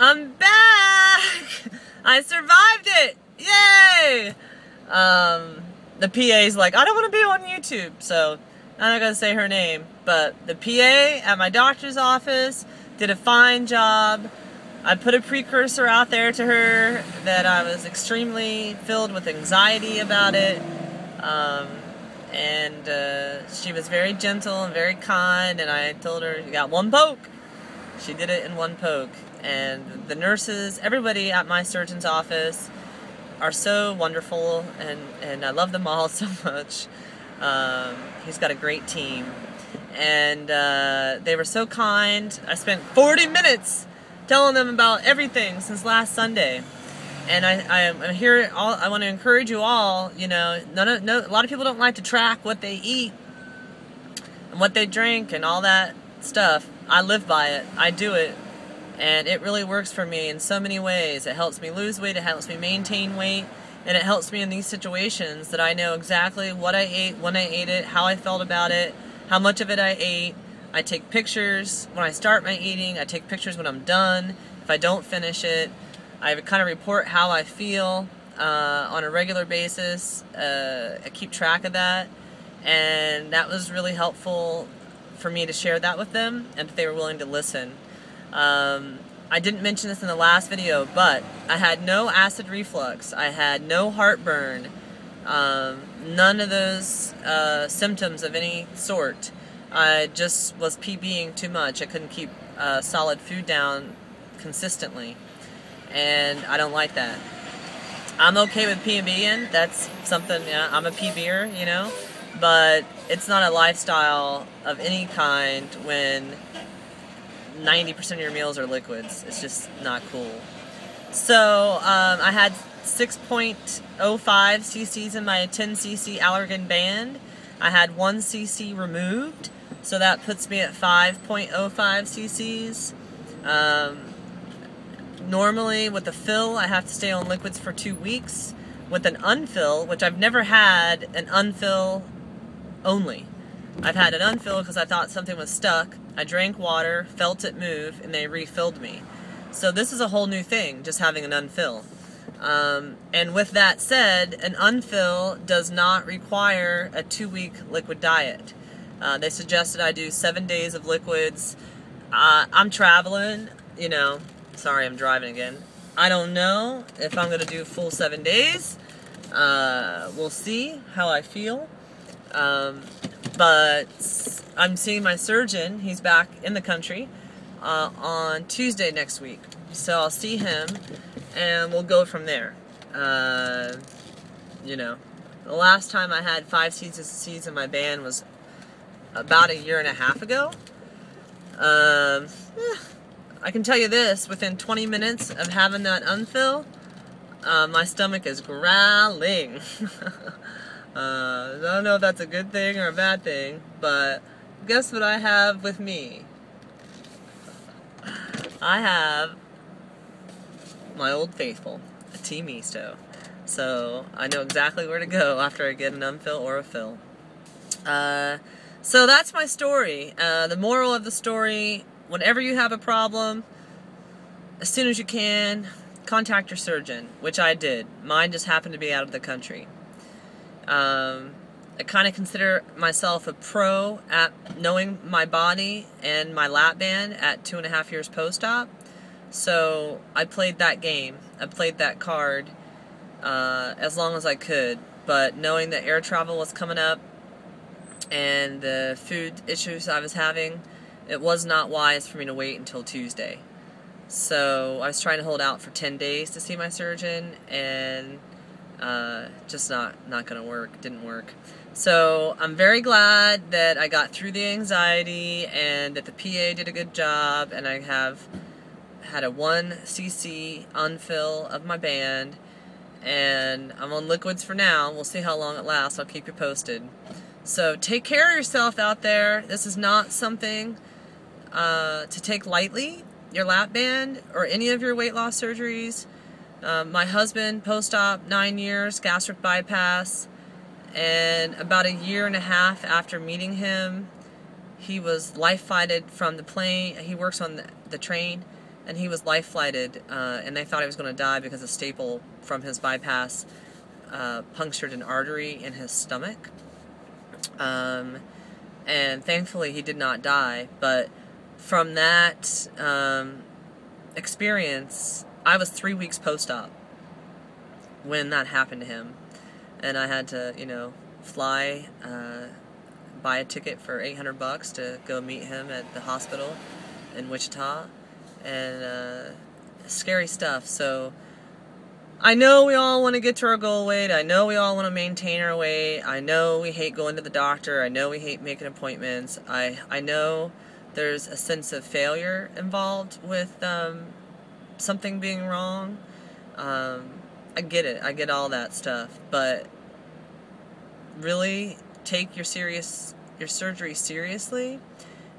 I'm back! I survived it! Yay! The PA's like, I don't want to be on YouTube, so I'm not going to say her name, but the PA at my doctor's office did a fine job. I put a precursor out there to her that I was extremely filled with anxiety about it, and she was very gentle and very kind, and I told her, you got one poke. She did it in one poke, and the nurses, everybody at my surgeon's office are so wonderful, and I love them all so much. He's got a great team, and they were so kind. I spent 40 minutes telling them about everything since last Sunday, and I'm here. I want to encourage you all. You know, a lot of people don't like to track what they eat and what they drink and all that stuff. I live by it. I do it, and it really works for me in so many ways. It helps me lose weight. It helps me maintain weight. And it helps me in these situations that I know exactly what I ate, when I ate it, how I felt about it, how much of it I ate. I take pictures when I start my eating. I take pictures when I'm done. If I don't finish it, I kind of report how I feel on a regular basis. I keep track of that. And that was really helpful for me to share that with them, and that they were willing to listen. I didn't mention this in the last video, but I had no acid reflux. I had no heartburn. None of those symptoms of any sort. I just was PBing too much. I couldn't keep solid food down consistently, and I don't like that. I'm okay with PBing. That's something, yeah, I'm a PBer, you know, but it's not a lifestyle of any kind when 90% of your meals are liquids. It's just not cool. So I had 6.05 cc's in my 10 cc Allergen band. I had 1 cc removed, so that puts me at 5.05 cc's. Normally with a fill, I have to stay on liquids for 2 weeks. With an unfill, which I've never had an unfill only. I've had an unfill because I thought something was stuck. I drank water, felt it move, and they refilled me. So this is a whole new thing, just having an unfill. And with that said, an unfill does not require a 2-week liquid diet. They suggested I do 7 days of liquids. I'm traveling, you know. Sorry, I'm driving again. I don't know if I'm going to do full 7 days. We'll see how I feel. But I'm seeing my surgeon. He's back in the country on Tuesday next week. So I'll see him, and we'll go from there. You know, the last time I had 5 cc's in my band was about 1.5 years ago. I can tell you this, within 20 minutes of having that unfill, my stomach is growling. I don't know if that's a good thing or a bad thing, but guess what I have with me? I have my Old Faithful, a Tea Misto. So I know exactly where to go after I get an unfill or a fill. So that's my story. The moral of the story, whenever you have a problem, as soon as you can, contact your surgeon, which I did. Mine just happened to be out of the country. I kind of consider myself a pro at knowing my body and my LapBand at 2.5 years post-op. So I played that game. I played that card as long as I could. But knowing that air travel was coming up and the food issues I was having, it was not wise for me to wait until Tuesday. So I was trying to hold out for 10 days to see my surgeon, and just not gonna work. Didn't work. So I'm very glad that I got through the anxiety and that the PA did a good job, and I have had a 1 cc unfill of my band, and I'm on liquids for now. We'll see how long it lasts. I'll keep you posted. So take care of yourself out there. This is not something to take lightly, your LapBand or any of your weight loss surgeries. My husband, post-op, 9 years, gastric bypass, and about 1.5 years after meeting him, he was life-flighted from the plane. He works on the train, and he was life flighted, and they thought he was going to die because a staple from his bypass punctured an artery in his stomach. And thankfully he did not die, but from that experience, I was 3 weeks post-op when that happened to him, and I had to, you know, fly, buy a ticket for $800 to go meet him at the hospital in Wichita, and scary stuff. So I know we all want to get to our goal weight. I know we all want to maintain our weight. I know we hate going to the doctor. I know we hate making appointments. I know there's a sense of failure involved with something being wrong. I get it. I get all that stuff. But really take your surgery seriously.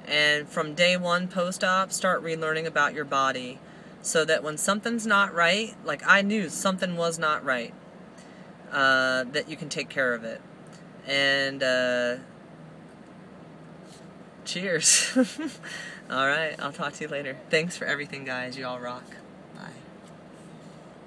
And from day one post-op, start relearning about your body, so that when something's not right, like I knew something was not right, that you can take care of it. And cheers. Alright, I'll talk to you later. Thanks for everything, guys. You all rock.